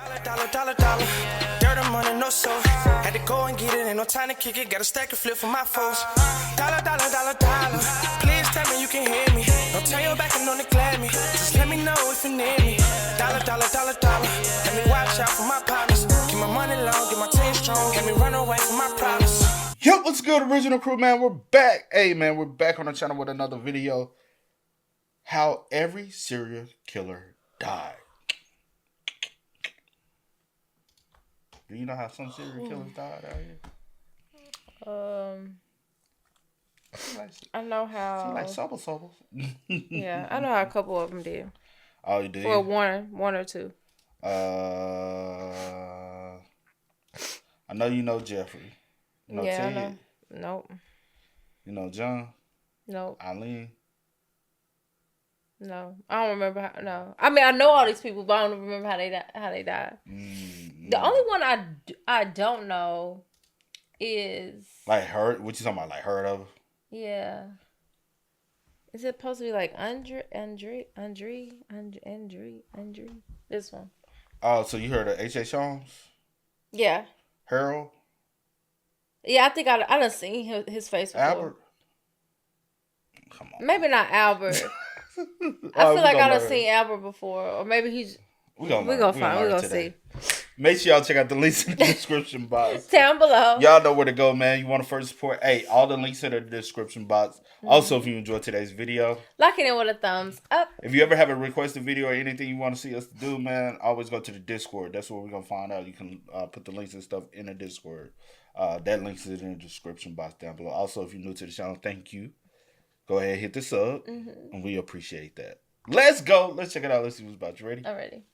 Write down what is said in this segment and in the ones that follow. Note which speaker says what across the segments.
Speaker 1: Dollar. Dirt and money, no soul. Had to go and get it, ain't no time to kick it. Got a stack and flip for my foes. Dollar. Please tell me you can hear me. Don't turn your back and don't neglect me. Just let me know if you need me. Dollar. Let me watch out for my partners. Keep my money long, get my team strong. Let me run away from my problems.
Speaker 2: Yo, what's good, original crew, man? We're back. Hey, man, we're back on the channel with another video. How every serial killer died. Do you know how some serial killers died out here?
Speaker 3: I know how.
Speaker 2: She like sobbles.
Speaker 3: Yeah, I know how a couple of them did.
Speaker 2: Oh, you did?
Speaker 3: Well, one or two.
Speaker 2: I know you know Jeffrey. You know
Speaker 3: yeah,
Speaker 2: Ted?
Speaker 3: I know. Nope.
Speaker 2: You know John?
Speaker 3: Nope.
Speaker 2: Aileen?
Speaker 3: No, I don't remember how. No, I mean I know all these people, but I don't remember how they died. The only one I don't know is
Speaker 2: like heard. What you talking about? Like heard of?
Speaker 3: Yeah. Is it supposed to be like Andrei? This one.
Speaker 2: Oh, so you heard of H.H. Holmes?
Speaker 3: Yeah.
Speaker 2: Harold?
Speaker 3: Yeah, I think I done seen his face before.
Speaker 2: Albert? Come on.
Speaker 3: Maybe not Albert. I feel like I done seen Albert before, or maybe he's. We're gonna see.
Speaker 2: Make sure y'all check out the links in the description box.
Speaker 3: Down below.
Speaker 2: Y'all know where to go, man. You want to first support? Hey, all the links in the description box. Mm-hmm. Also, if you enjoyed today's video,
Speaker 3: like it with a thumbs up.
Speaker 2: If you ever have a requested video or anything you want to see us do, man, always go to the Discord. That's where we're gonna find out. You can put the links and stuff in the Discord. That link is in the description box down below. Also, if you're new to the channel, thank you. Go ahead, hit the sub, and we appreciate that. Let's go. Let's check it out. Let's see what's about. You ready?
Speaker 3: Already.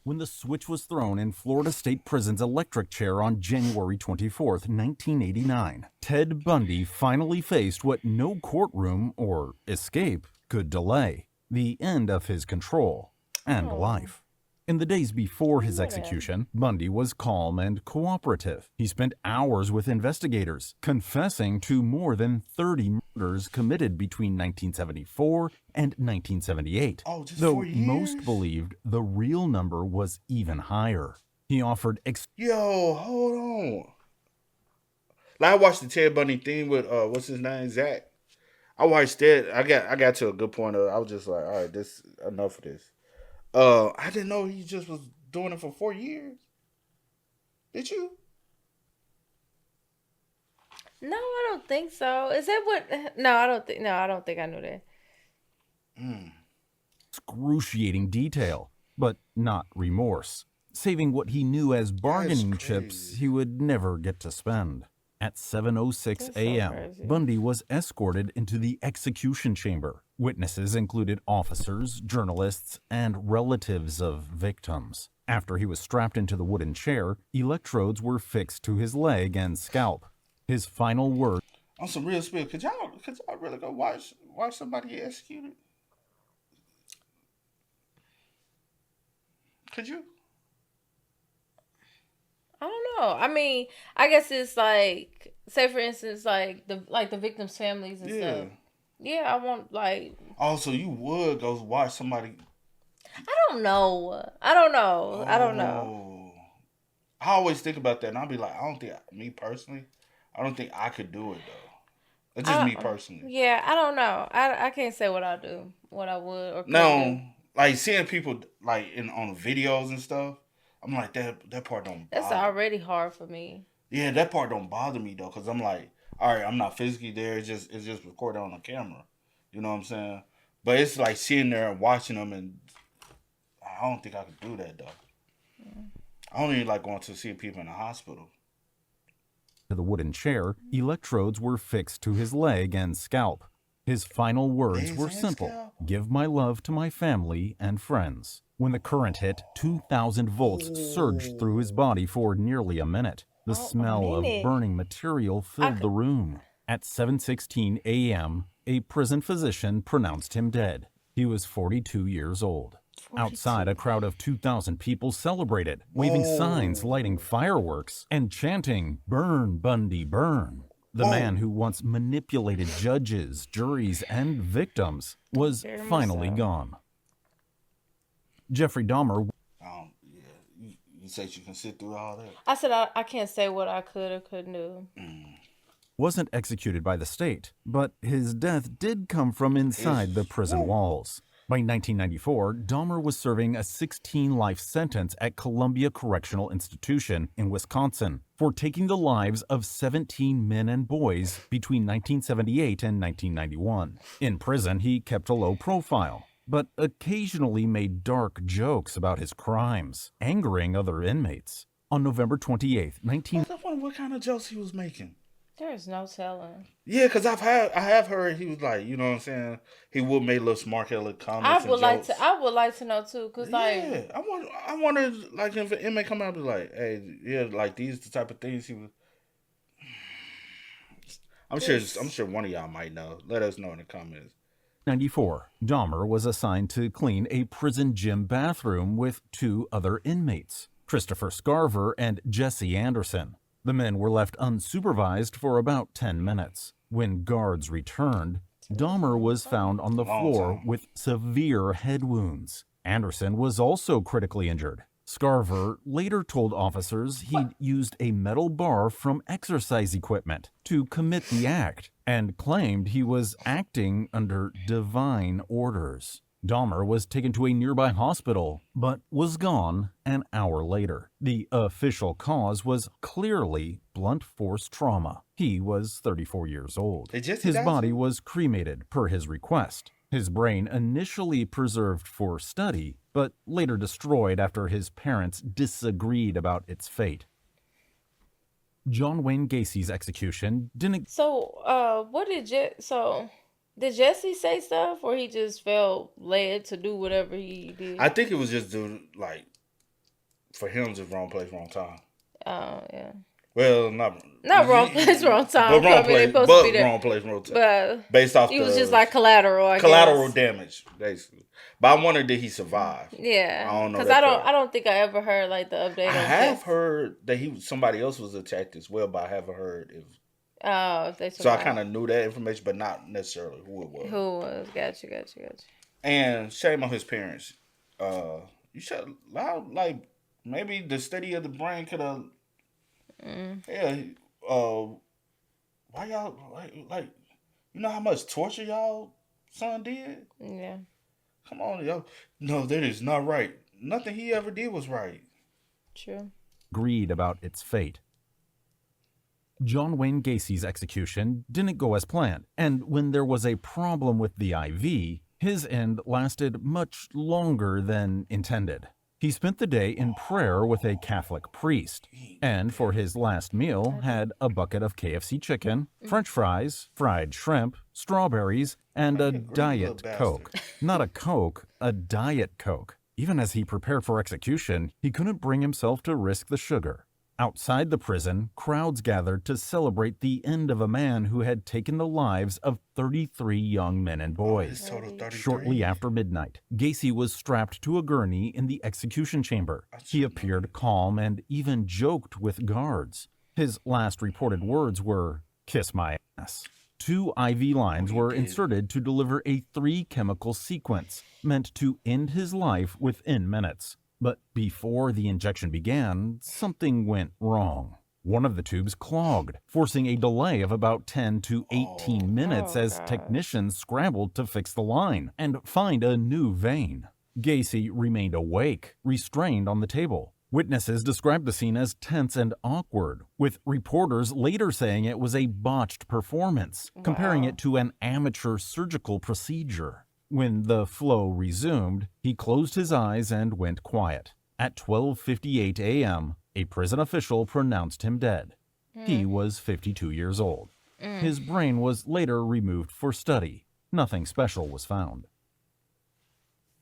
Speaker 4: When the switch was thrown in Florida State Prison's electric chair on January 24th, 1989, Ted Bundy finally faced what no courtroom or escape could delay: the end of his control and life. In the days before his execution, Bundy was calm and cooperative. He spent hours with investigators, confessing to more than 30 murders committed between 1974 and 1978. Though most believed the real number was even higher. He offered
Speaker 2: Yo, hold on. Like I watched the Ted Bundy thing with what's his name, Zach. I watched that. I got to a good point of I was just like, all right, this enough of this. I didn't know he just was doing it for 4 years. Did you?
Speaker 3: No, I don't think so. Is that what? No, I don't think I knew that.
Speaker 4: Excruciating detail, but not remorse, saving what he knew as bargaining chips he would never get to spend. At 7:06 a.m., Bundy was escorted into the execution chamber. Witnesses included officers, journalists, and relatives of victims. After he was strapped into the wooden chair, electrodes were fixed to his leg and scalp. His final words...
Speaker 2: On some real spill, could y'all really go watch somebody get executed? Could you?
Speaker 3: I don't know. I mean, I guess it's like, say for instance, like the victims' families and stuff. Yeah, I want like.
Speaker 2: Oh, so you would go watch somebody?
Speaker 3: I don't know. I don't know.
Speaker 2: I always think about that, and I'll be like, me personally, I don't think I could do it though. It's just me personally.
Speaker 3: Yeah, I don't know. I can't say what I do, what I would or could do.
Speaker 2: Like seeing people like on videos and stuff. I'm like, that part don't bother.
Speaker 3: That's already hard for me.
Speaker 2: Yeah, that part don't bother me though, because I'm like, all right, I'm not physically there. It's just recorded on the camera. You know what I'm saying? But it's like sitting there and watching them, and I don't think I could do that though. I don't even like going to see people in the hospital.
Speaker 4: To the wooden chair, electrodes were fixed to his leg and scalp. His final words were simple: "Give my love to my family and friends." When the current hit, 2,000 volts surged through his body for nearly a minute. The smell of burning material filled the room. At 7:16 a.m., a prison physician pronounced him dead. He was 42 years old. 42. Outside, a crowd of 2,000 people celebrated, waving signs, lighting fireworks, and chanting, "Burn, Bundy, burn." The man who once manipulated judges, juries, and victims was finally gone. Jeffrey Dahmer.
Speaker 2: You You say you can sit through all that?
Speaker 3: I said I can't say what I could or couldn't do.
Speaker 4: Wasn't executed by the state, but his death did come from inside the prison walls. By 1994, Dahmer was serving a 16-life sentence at Columbia Correctional Institution in Wisconsin for taking the lives of 17 men and boys between 1978 and 1991. In prison, he kept a low profile, but occasionally made dark jokes about his crimes, angering other inmates. On November 28,
Speaker 2: I wonder what kind of jokes he was making.
Speaker 3: There's no telling.
Speaker 2: Yeah, because I have heard he was like, you know what I'm saying? He would make little smart aleck comments. I
Speaker 3: would like to know too, cause
Speaker 2: I wonder like if an inmate come out and be like, hey, yeah, like these the type of things he was. I'm sure one of y'all might know. Let us know in the comments.
Speaker 4: 1994, Dahmer was assigned to clean a prison gym bathroom with 2 other inmates, Christopher Scarver and Jesse Anderson. The men were left unsupervised for about 10 minutes. When guards returned, Dahmer was found on the floor with severe head wounds. Anderson was also critically injured. Scarver later told officers he'd used a metal bar from exercise equipment to commit the act and claimed he was acting under divine orders. Dahmer was taken to a nearby hospital, but was gone an hour later. The official cause was clearly blunt force trauma. He was 34 years old. His body was cremated per his request. His brain initially preserved for study, but later destroyed after his parents disagreed about its fate. John Wayne Gacy's execution didn't...
Speaker 3: Did Jesse say stuff, or he just felt led to do whatever he did?
Speaker 2: I think it was just for him, just wrong place, wrong time.
Speaker 3: Oh, yeah.
Speaker 2: Well, not
Speaker 3: wrong place, wrong time.
Speaker 2: But wrong place, wrong time.
Speaker 3: But
Speaker 2: based off
Speaker 3: he was just like collateral
Speaker 2: damage, basically. But I wondered, did he survive?
Speaker 3: Yeah,
Speaker 2: I don't know.
Speaker 3: Because I don't think I ever heard like the update.
Speaker 2: I have heard that somebody else was attacked as well, but I haven't heard if.
Speaker 3: Oh, they survived.
Speaker 2: So I kind of knew that information, but not necessarily who it was.
Speaker 3: Gotcha.
Speaker 2: And shame on his parents. You should allow, like, maybe the study of the brain could have. Yeah. Why y'all like? You know how much torture y'all son did?
Speaker 3: Yeah.
Speaker 2: Come on, y'all. No, that is not right. Nothing he ever did was right.
Speaker 3: True.
Speaker 4: Agreed about its fate. John Wayne Gacy's execution didn't go as planned, and when there was a problem with the IV, his end lasted much longer than intended. He spent the day in prayer with a Catholic priest, and for his last meal had a bucket of KFC chicken, French fries, fried shrimp, strawberries, and a Diet Coke. Not a Coke, a Diet Coke. Even as he prepared for execution, he couldn't bring himself to risk the sugar. Outside the prison, crowds gathered to celebrate the end of a man who had taken the lives of 33 young men and boys. Shortly after midnight, Gacy was strapped to a gurney in the execution chamber. He appeared calm and even joked with guards. His last reported words were, "Kiss my ass." 2 IV lines were inserted to deliver a 3-chemical sequence meant to end his life within minutes. But before the injection began, something went wrong. One of the tubes clogged, forcing a delay of about 10 to 18 minutes as technicians scrambled to fix the line and find a new vein. Gacy remained awake, restrained on the table. Witnesses described the scene as tense and awkward, with reporters later saying it was a botched performance, comparing it to an amateur surgical procedure. When the flow resumed, he closed his eyes and went quiet. At 12:58 a.m., a prison official pronounced him dead. He was 52 years old. His brain was later removed for study. Nothing special was found.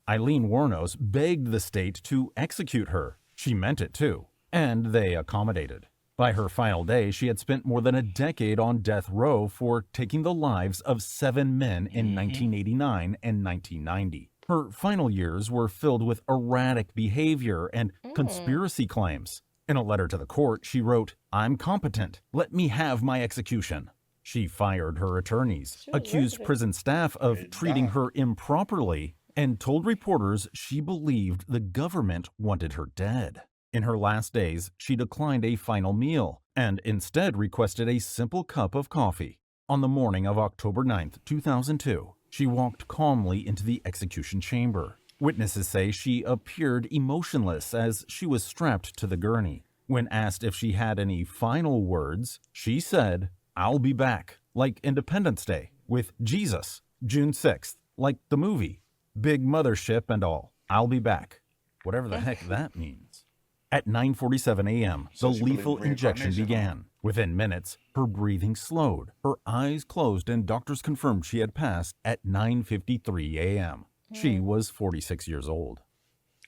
Speaker 4: Aileen Wuornos begged the state to execute her. She meant it too, and they accommodated. By her final day, she had spent more than a decade on death row for taking the lives of 7 men in 1989 and 1990. Her final years were filled with erratic behavior and conspiracy claims. In a letter to the court, she wrote, "I'm competent. Let me have my execution." She fired her attorneys, accused prison staff of treating her improperly, and told reporters she believed the government wanted her dead. In her last days, she declined a final meal and instead requested a simple cup of coffee. On the morning of October 9th, 2002, she walked calmly into the execution chamber. Witnesses say she appeared emotionless as she was strapped to the gurney. When asked if she had any final words, she said, "I'll be back," like Independence Day, with Jesus, June 6th, like the movie, big mothership and all. I'll be back. Whatever the heck that means. At 9:47 a.m., the lethal injection began. Within minutes, her breathing slowed, her eyes closed, and doctors confirmed she had passed at 9:53 a.m. She was 46 years old.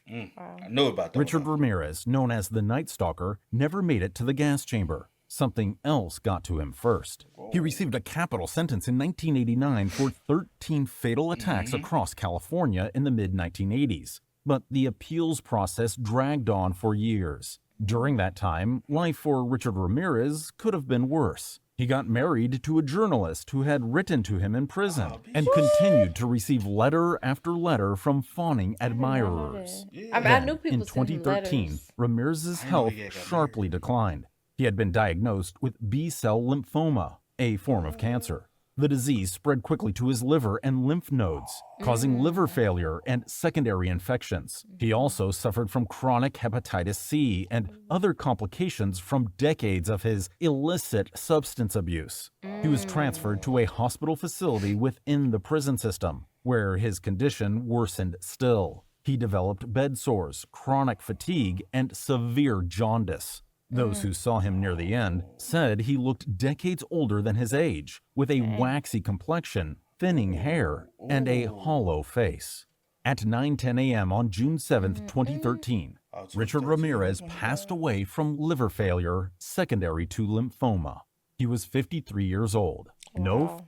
Speaker 2: I knew about that.
Speaker 4: Richard Ramirez, known as the Night Stalker, never made it to the gas chamber. Something else got to him first. He received a capital sentence in 1989 for 13 fatal attacks across California in the mid-1980s. But the appeals process dragged on for years. During that time, life for Richard Ramirez could have been worse. He got married to a journalist who had written to him in prison and continued to receive letter after letter from fawning admirers.
Speaker 3: I knew people
Speaker 4: In 2013, Ramirez's health sharply declined. He had been diagnosed with B-cell lymphoma, a form of cancer. The disease spread quickly to his liver and lymph nodes, causing liver failure and secondary infections. He also suffered from chronic hepatitis C and other complications from decades of his illicit substance abuse. He was transferred to a hospital facility within the prison system, where his condition worsened still. He developed bed sores, chronic fatigue, and severe jaundice. Those who saw him near the end said he looked decades older than his age, with a waxy complexion, thinning hair, and a hollow face. At 9:10 a.m. on June 7th, 2013, Richard Ramirez passed away from liver failure secondary to lymphoma. He was 53 years old.
Speaker 3: Wow.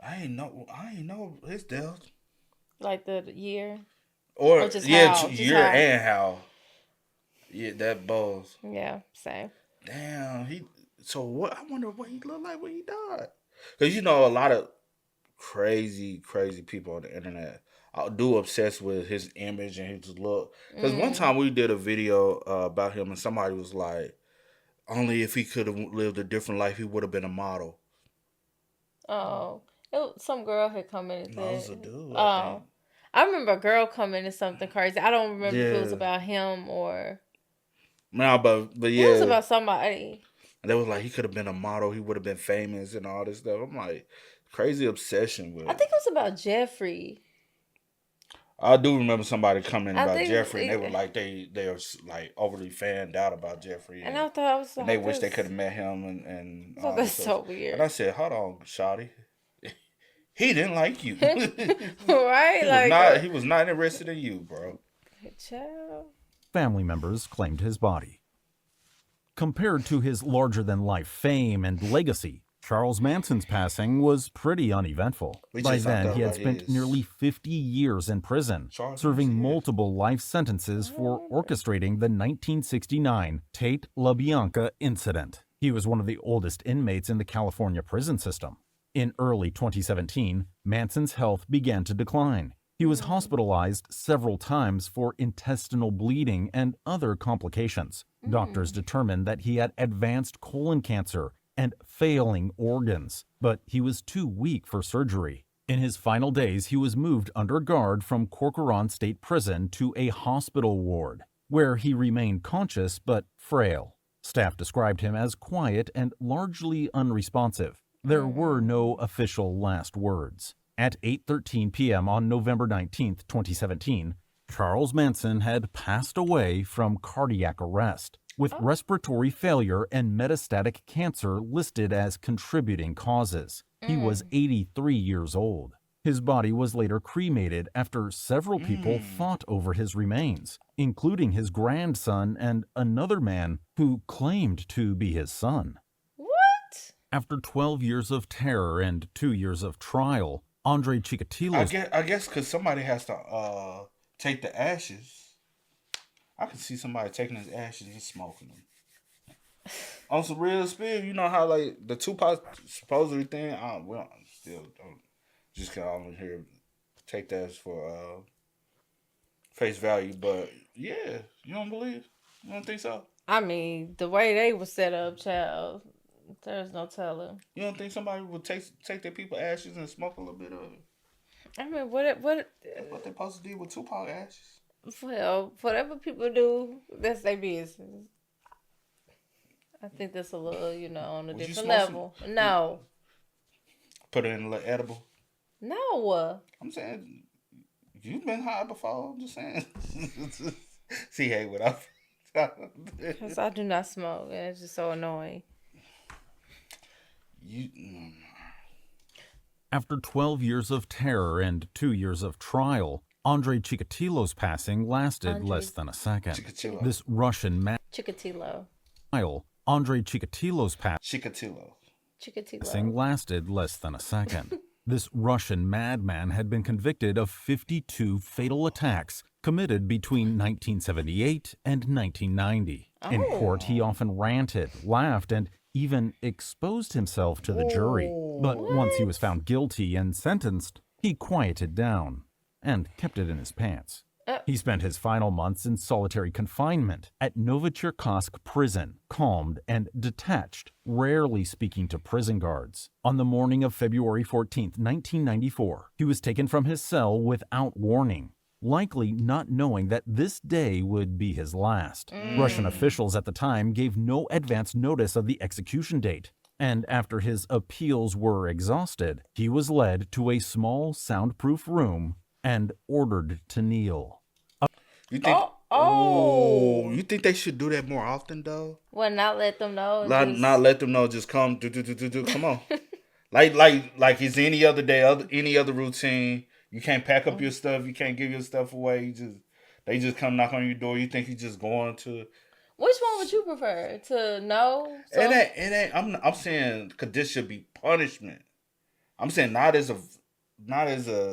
Speaker 2: I ain't know his death.
Speaker 3: Like the year?
Speaker 2: Or
Speaker 3: just
Speaker 2: yeah,
Speaker 3: how?
Speaker 2: year and how. Yeah, that balls.
Speaker 3: Yeah, same.
Speaker 2: Damn, so what? I wonder what he looked like when he died. Because you know, a lot of crazy people on the internet do obsess with his image and his look. Because one time we did a video about him, and somebody was like, "Only if he could have lived a different life, he would have been a model."
Speaker 3: Oh, some girl had come in and said,
Speaker 2: No, it was a dude.
Speaker 3: "Oh, I remember a girl coming in something crazy. I don't remember if it was about him or."
Speaker 2: No, but yeah,
Speaker 3: it was about somebody.
Speaker 2: And they was like, he could have been a model. He would have been famous and all this stuff. I'm like, crazy obsession with.
Speaker 3: I think it was about Jeffrey.
Speaker 2: I do remember somebody coming about Jeffrey, and they were like, they were like overly fanned out about Jeffrey,
Speaker 3: and I thought I was like,
Speaker 2: and they wish they could have met him, and
Speaker 3: so that's so weird.
Speaker 2: And I said, hold on, shawty, he didn't like you,
Speaker 3: right?
Speaker 2: He was not interested in you, bro.
Speaker 3: Child.
Speaker 4: Family members claimed his body. Compared to his larger-than-life fame and legacy, Charles Manson's passing was pretty uneventful. By then, he had spent nearly 50 years in prison, serving multiple life sentences for orchestrating the 1969 Tate LaBianca incident. He was one of the oldest inmates in the California prison system. In early 2017, Manson's health began to decline. He was hospitalized several times for intestinal bleeding and other complications. Doctors determined that he had advanced colon cancer and failing organs, but he was too weak for surgery. In his final days, he was moved under guard from Corcoran State Prison to a hospital ward, where he remained conscious but frail. Staff described him as quiet and largely unresponsive. There were no official last words. At 8:13 p.m. on November 19, 2017, Charles Manson had passed away from cardiac arrest, with respiratory failure and metastatic cancer listed as contributing causes. He was 83 years old. His body was later cremated after several people fought over his remains, including his grandson and another man who claimed to be his son.
Speaker 3: What?
Speaker 4: After 12 years of terror and 2 years of trial, Andrei Chikatilo.
Speaker 2: I guess because somebody has to take the ashes. I can see somebody taking his ashes and smoking them. On some real spill, you know how like the Tupac supposedly thing. Well, still don't just can only hear take that as for face value, but yeah, you don't believe? You don't think so?
Speaker 3: I mean, the way they were set up, child, there's no telling.
Speaker 2: You don't think somebody would take their people ashes and smoke a little bit of it?
Speaker 3: I mean, what?
Speaker 2: That's what they supposed to do with Tupac ashes.
Speaker 3: Well, whatever people do, that's their business. I think that's a little, on a
Speaker 2: Would you
Speaker 3: different
Speaker 2: smoke
Speaker 3: level. No.
Speaker 2: Put it in a little edible.
Speaker 3: No.
Speaker 2: I'm saying, you've been high before. I'm just saying. See, hey, what up?
Speaker 3: Because I do not smoke. And it's just so annoying.
Speaker 4: After 12 years of terror and 2 years of trial, Andrei Chikatilo's passing lasted less than a second.
Speaker 2: Chikatilo.
Speaker 4: This Russian
Speaker 3: Chikatilo.
Speaker 4: Andrei Chikatilo's
Speaker 2: Chikatilo.
Speaker 4: passing lasted less than a second. This Russian madman had been convicted of 52 fatal attacks committed between 1978 and 1990. In court, he often ranted, laughed, and even exposed himself to the jury. But once he was found guilty and sentenced, he quieted down and kept it in his pants. He spent his final months in solitary confinement at Novocherkassk prison, calmed and detached, rarely speaking to prison guards. On the morning of February 14th, 1994, he was taken from his cell without warning, likely not knowing that this day would be his last. Russian officials at the time gave no advance notice of the execution date, and after his appeals were exhausted, he was led to a small soundproof room and ordered to kneel.
Speaker 2: You think? You think they should do that more often, though?
Speaker 3: Well, not let them know.
Speaker 2: Not let them know. Just come, come on. like it's any other day, any other routine. You can't pack up your stuff. You can't give your stuff away. They just come knock on your door. You think you're just going to.
Speaker 3: Which one would you prefer to know? So?
Speaker 2: It ain't. I'm saying, cause this should be punishment. I'm saying not as a.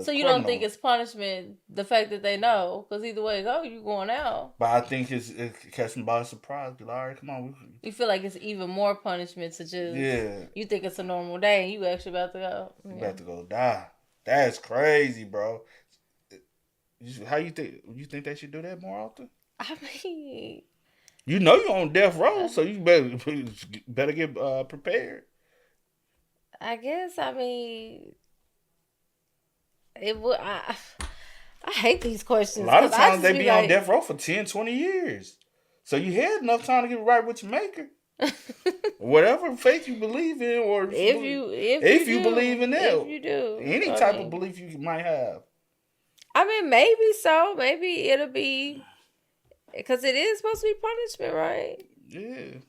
Speaker 2: So
Speaker 3: you don't think it's punishment, the fact that they know? Because either way, you going out.
Speaker 2: But I think it catch them by surprise. Be like, all right, come on.
Speaker 3: You feel like it's even more punishment to just... Yeah. You think it's a normal day and you actually about to go.
Speaker 2: You about to go die. That's crazy, bro. How you think? You think they should do that more often?
Speaker 3: I mean...
Speaker 2: You know you're on death row, so you better get prepared.
Speaker 3: I guess, I mean... It would. I hate these questions.
Speaker 2: A lot of times they be on death row for 10, 20 years. So you had enough time to get right with your maker. Whatever faith you believe in, or if you believe in it.
Speaker 3: If you do.
Speaker 2: Any type of belief you might have.
Speaker 3: I mean, maybe so. Maybe it'll be... Because it is supposed to be punishment, right?
Speaker 2: Yeah.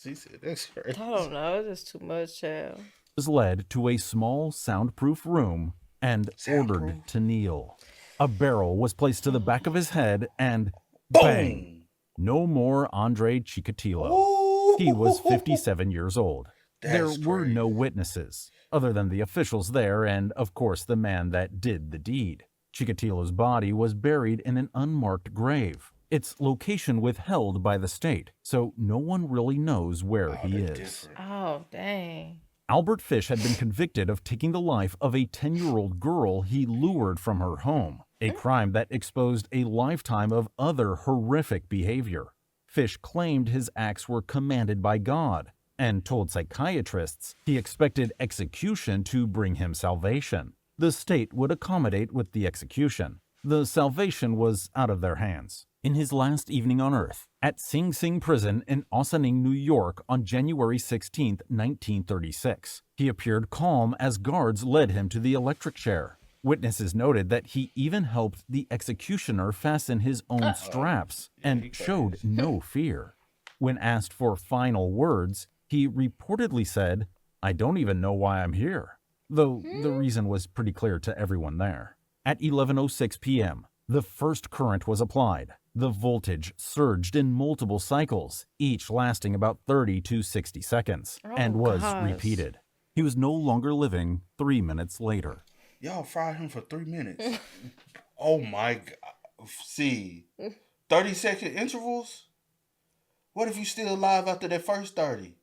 Speaker 2: She said that's crazy.
Speaker 3: I don't know. It's just too much, child.
Speaker 4: Was led to a small soundproof room and ordered to kneel. A barrel was placed to the back of his head and bang! No more Andrei Chikatilo.
Speaker 2: Ooh.
Speaker 4: He was 57 years old. There
Speaker 2: That's
Speaker 4: were
Speaker 2: crazy.
Speaker 4: no witnesses, other than the officials there and, of course, the man that did the deed. Chikatilo's body was buried in an unmarked grave. Its location withheld by the state, so no one really knows where he is.
Speaker 2: Different.
Speaker 3: Oh, dang.
Speaker 4: Albert Fish had been convicted of taking the life of a 10-year-old girl he lured from her home, a crime that exposed a lifetime of other horrific behavior. Fish claimed his acts were commanded by God and told psychiatrists he expected execution to bring him salvation. The state would accommodate with the execution. The salvation was out of their hands. In his last evening on Earth, at Sing Sing Prison in Ossining, New York on January 16, 1936, he appeared calm as guards led him to the electric chair. Witnesses noted that he even helped the executioner fasten his own straps and showed no fear. When asked for final words, he reportedly said, "I don't even know why I'm here," though the reason was pretty clear to everyone there. At 11:06 p.m., the first current was applied. The voltage surged in multiple cycles, each lasting about 30 to 60 seconds, and was repeated. He was no longer living 3 minutes later.
Speaker 2: Y'all fried him for 3 minutes. Oh my God. See, 30-second intervals? What if you still alive after that first 30?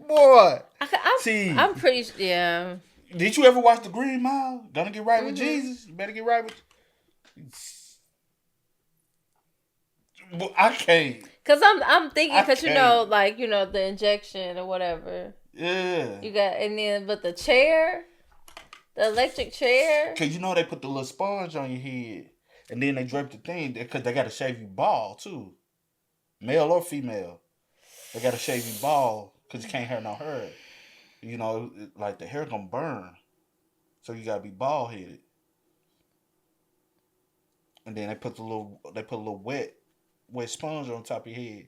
Speaker 2: Boy.
Speaker 3: I'm pretty, yeah.
Speaker 2: Did you ever watch The Green Mile? Gonna get right with Jesus? You better get right with... I can't.
Speaker 3: Cause I'm thinking, cause you know,
Speaker 2: can't.
Speaker 3: like the injection or whatever.
Speaker 2: Yeah.
Speaker 3: You got, and then but the chair, the electric chair.
Speaker 2: Cause they put the little sponge on your head, and then they drape the thing because they gotta shave you bald too, male or female. They gotta shave you bald because you can't have no hair. Like the hair gonna burn, so you gotta be bald headed. And then they put a little wet sponge on top of your head.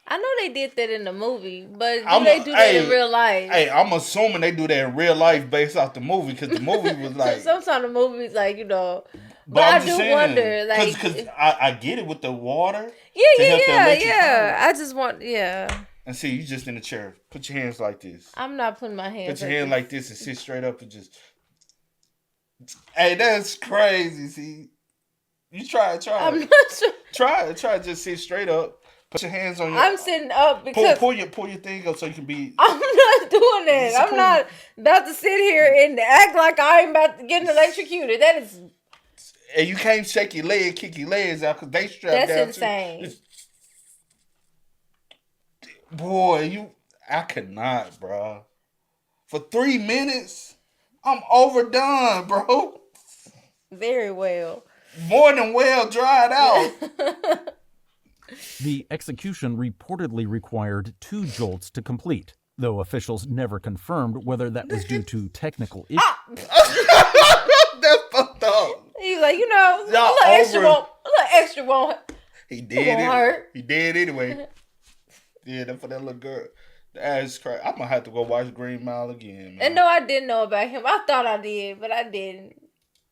Speaker 3: I know they did that in the movie, but do they do that in real life?
Speaker 2: Hey, I'm assuming they do that in real life based off the movie, because the movie was like.
Speaker 3: Sometimes the movies, like but I do wonder, like,
Speaker 2: because I get it with the water.
Speaker 3: Yeah. I just want,
Speaker 2: And see, you just in the chair. Put your hands like this.
Speaker 3: I'm not putting my hands.
Speaker 2: Put your hand like this and sit straight up and just. Hey, that's crazy. See, you try it.
Speaker 3: I'm not sure.
Speaker 2: Try. Just sit straight up. Put your hands on your.
Speaker 3: I'm sitting up because
Speaker 2: pull your thing up so you can be.
Speaker 3: I'm not doing that. I'm not about to sit here and act like I'm about to get electrocuted. That is.
Speaker 2: And you can't shake your leg, kick your legs out because they strapped down.
Speaker 3: That's insane.
Speaker 2: Boy, I could not, bro. For 3 minutes, I'm overdone, bro.
Speaker 3: Very well.
Speaker 2: More than well dried out.
Speaker 4: The execution reportedly required 2 jolts to complete, though officials never confirmed whether that was due to technical issues.
Speaker 2: That's fucked up.
Speaker 3: He's like, a little extra won't.
Speaker 2: He did it.
Speaker 3: Hurt.
Speaker 2: He did anyway. Yeah, for that little girl. That's crazy. I'm gonna have to go watch Green Mile again, man.
Speaker 3: And no, I didn't know about him. I thought I did, but I didn't.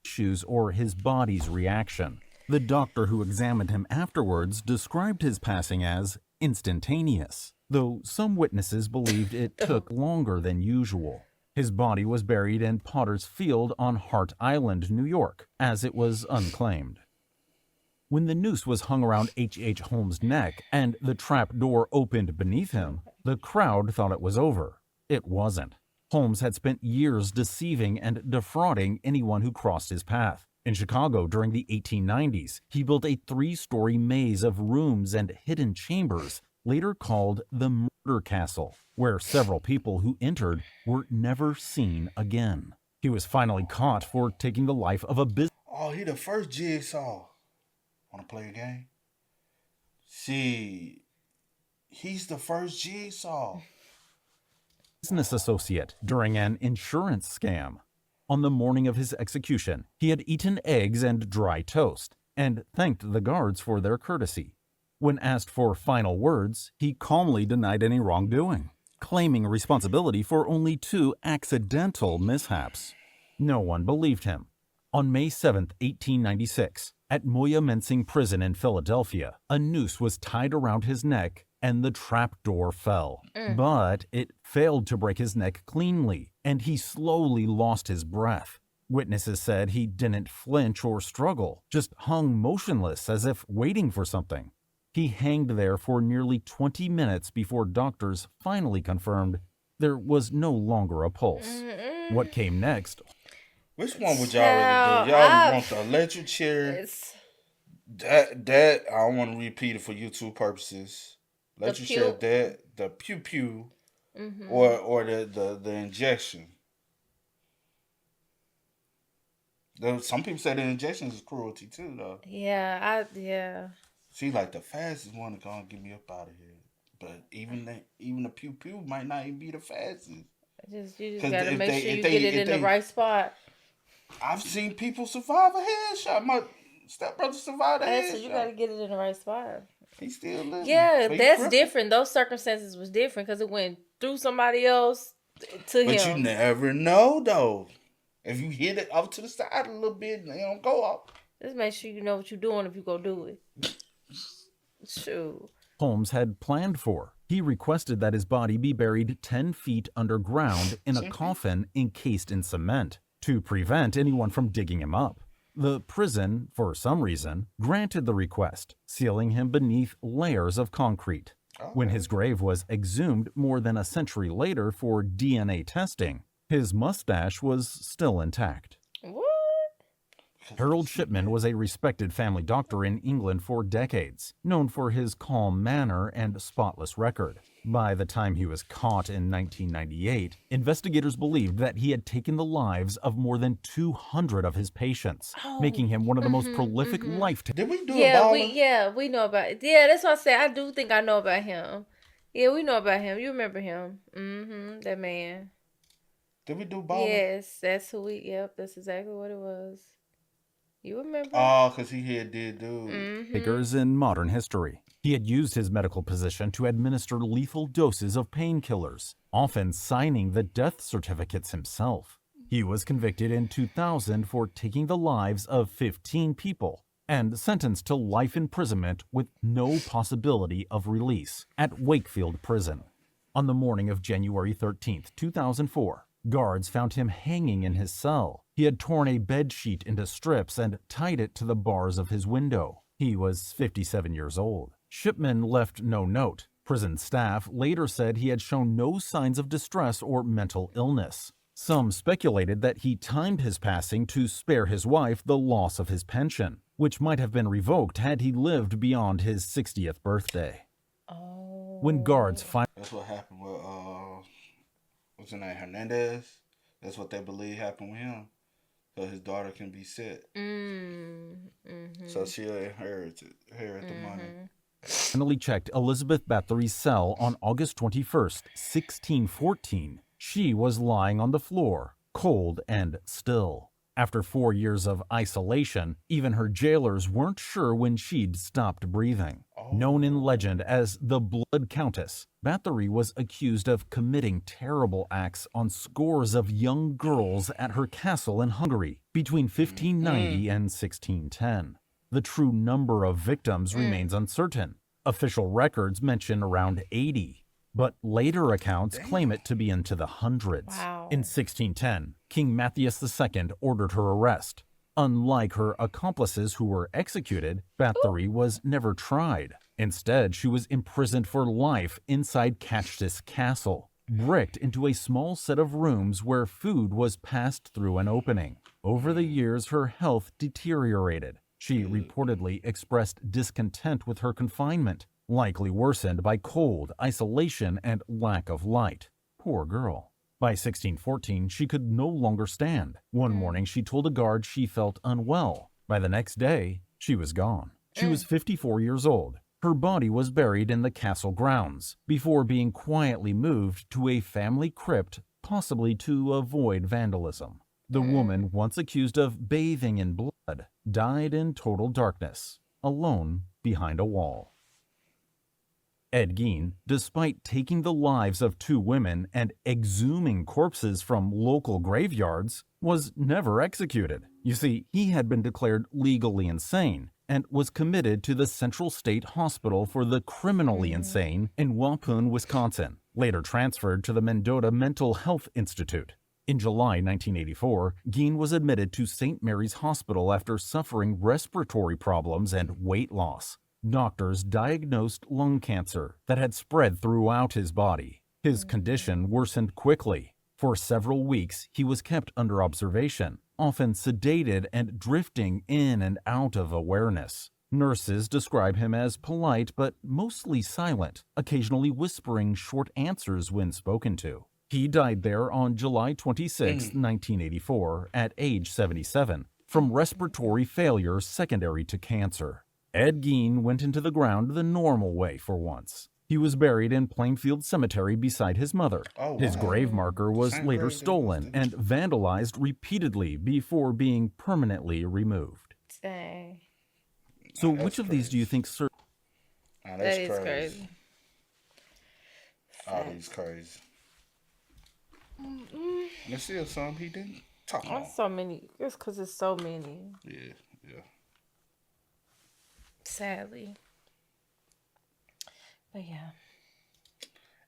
Speaker 4: Issues or his body's reaction. The doctor who examined him afterwards described his passing as instantaneous, though some witnesses believed it took longer than usual. His body was buried in Potter's Field on Hart Island, New York, as it was unclaimed. When the noose was hung around H.H. Holmes' neck and the trap door opened beneath him, the crowd thought it was over. It wasn't. Holmes had spent years deceiving and defrauding anyone who crossed his path. In Chicago during the 1890s, he built a 3-story maze of rooms and hidden chambers, later called the Murder Castle, where several people who entered were never seen again. He was finally caught for taking the life of a business.
Speaker 2: Oh, he the first Jigsaw. Want to play a game? See, he's the first Jigsaw.
Speaker 4: Business associate during an insurance scam. On the morning of his execution, he had eaten eggs and dry toast and thanked the guards for their courtesy. When asked for final words, he calmly denied any wrongdoing, claiming responsibility for only 2 accidental mishaps. No one believed him. On May 7, 1896, at Moyamensing Prison in Philadelphia, a noose was tied around his neck and the trap door fell. But it failed to break his neck cleanly, and he slowly lost his breath. Witnesses said he didn't flinch or struggle, just hung motionless as if waiting for something. He hanged there for nearly 20 minutes before doctors finally confirmed there was no longer a pulse. What came next?
Speaker 2: Which one would y'all rather do? Y'all want the electric chair? That I don't want to repeat it for YouTube purposes. Electric chair, the pew pew, or the injection. Some people say the injection is cruelty too, though.
Speaker 3: Yeah.
Speaker 2: See, like the fastest one is gonna get me up out of here. But even the pew pew might not even be the fastest. You just gotta make sure you get it in the right spot. I've seen people survive a headshot. My stepbrother survived a headshot.
Speaker 3: So you gotta get it in the right spot.
Speaker 2: He's still living.
Speaker 3: Yeah, that's different. Those circumstances was different because it went through somebody else to him.
Speaker 2: But you never know, though. If you hit it up to the side a little bit, they don't go up.
Speaker 3: Just make sure you know what you're doing if you go do it. Shoot.
Speaker 4: Holmes had planned for. He requested that his body be buried 10 feet underground in a coffin encased in cement to prevent anyone from digging him up. The prison, for some reason, granted the request, sealing him beneath layers of concrete. When his grave was exhumed more than a century later for DNA testing, his mustache was still intact.
Speaker 3: What?
Speaker 4: Harold Shipman was a respected family doctor in England for decades, known for his calm manner and spotless record. By the time he was caught in 1998, investigators believed that he had taken the lives of more than 200 of his patients, making him one of the most prolific
Speaker 2: Did we do
Speaker 3: Yeah,
Speaker 2: a
Speaker 3: we know about it. Yeah, that's what I said. I do think I know about him. Yeah, we know about him. You remember him. That man.
Speaker 2: Did we do Baller?
Speaker 3: Yes, that's who yep, that's exactly what it was. You remember?
Speaker 2: Oh, because he did do.
Speaker 4: figures in modern history. He had used his medical position to administer lethal doses of painkillers, often signing the death certificates himself. He was convicted in 2000 for taking the lives of 15 people and sentenced to life imprisonment with no possibility of release at Wakefield Prison. On the morning of January 13, 2004, guards found him hanging in his cell. He had torn a bed sheet into strips and tied it to the bars of his window. He was 57 years old. Shipman left no note. Prison staff later said he had shown no signs of distress or mental illness. Some speculated that he timed his passing to spare his wife the loss of his pension, which might have been revoked had he lived beyond his 60th birthday. When guards finally...
Speaker 2: That's what happened with, what's his name, Hernandez? That's what they believe happened with him. So his daughter can be set. So she'll inherit the money.
Speaker 4: Finally checked Elizabeth Bathory's cell on August 21st, 1614. She was lying on the floor, cold and still. After 4 years of isolation, even her jailers weren't sure when she'd stopped breathing. Known in legend as the Blood Countess, Bathory was accused of committing terrible acts on scores of young girls at her castle in Hungary between 1590 and 1610. The true number of victims remains uncertain. Official records mention around 80, but later accounts claim it to be into the hundreds.
Speaker 3: Wow.
Speaker 4: In 1610, King Matthias II ordered her arrest. Unlike her accomplices who were executed, Bathory was never tried. Instead, she was imprisoned for life inside Catchtis Castle, bricked into a small set of rooms where food was passed through an opening. Over the years, her health deteriorated. She reportedly expressed discontent with her confinement, likely worsened by cold, isolation, and lack of light. Poor girl. By 1614, she could no longer stand. One morning, she told a guard she felt unwell. By the next day, she was gone. She was 54 years old. Her body was buried in the castle grounds before being quietly moved to a family crypt, possibly to avoid vandalism. The woman, once accused of bathing in blood, died in total darkness, alone behind a wall. Ed Gein, despite taking the lives of 2 women and exhuming corpses from local graveyards, was never executed. You see, he had been declared legally insane and was committed to the Central State Hospital for the Criminally Insane in Waupun, Wisconsin, later transferred to the Mendota Mental Health Institute. In July 1984, Gein was admitted to St. Mary's Hospital after suffering respiratory problems and weight loss. Doctors diagnosed lung cancer that had spread throughout his body. His condition worsened quickly. For several weeks, he was kept under observation, often sedated and drifting in and out of awareness. Nurses describe him as polite but mostly silent, occasionally whispering short answers when spoken to. He died there on July 26, 1984, at age 77, from respiratory failure secondary to cancer. Ed Gein went into the ground the normal way for once. He was buried in Plainfield Cemetery beside his mother. His grave marker was later stolen and vandalized repeatedly before being permanently removed.
Speaker 3: Dang.
Speaker 4: So which of these do you think served?
Speaker 2: That
Speaker 3: That is crazy.
Speaker 2: Oh, he's crazy. Let's see some he didn't talk about.
Speaker 3: That's so many. It's because it's so many.
Speaker 2: Yeah.
Speaker 3: Sadly. But yeah.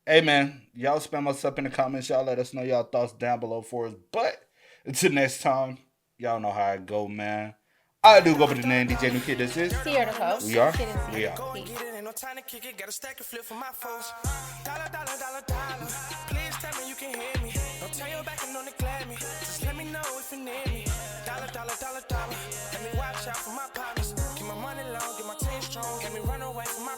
Speaker 2: Hey, man, y'all spam us up in the comments. Y'all let us know y'all thoughts down below for us. But until next time, y'all know how it go, man. I do go by the name DJ New Kid. This is.
Speaker 3: Sierra the host.
Speaker 2: We are.
Speaker 3: We are.
Speaker 1: Go and get it, ain't no time to kick it. Got a stack of flip for my folks. Dollar, dollar, dollar, dollar. Please tell me you can hear me. Don't turn your back and don't neglect me. Just let me know if you need me. Dollar, dollar, dollar, dollar. Had me run away from my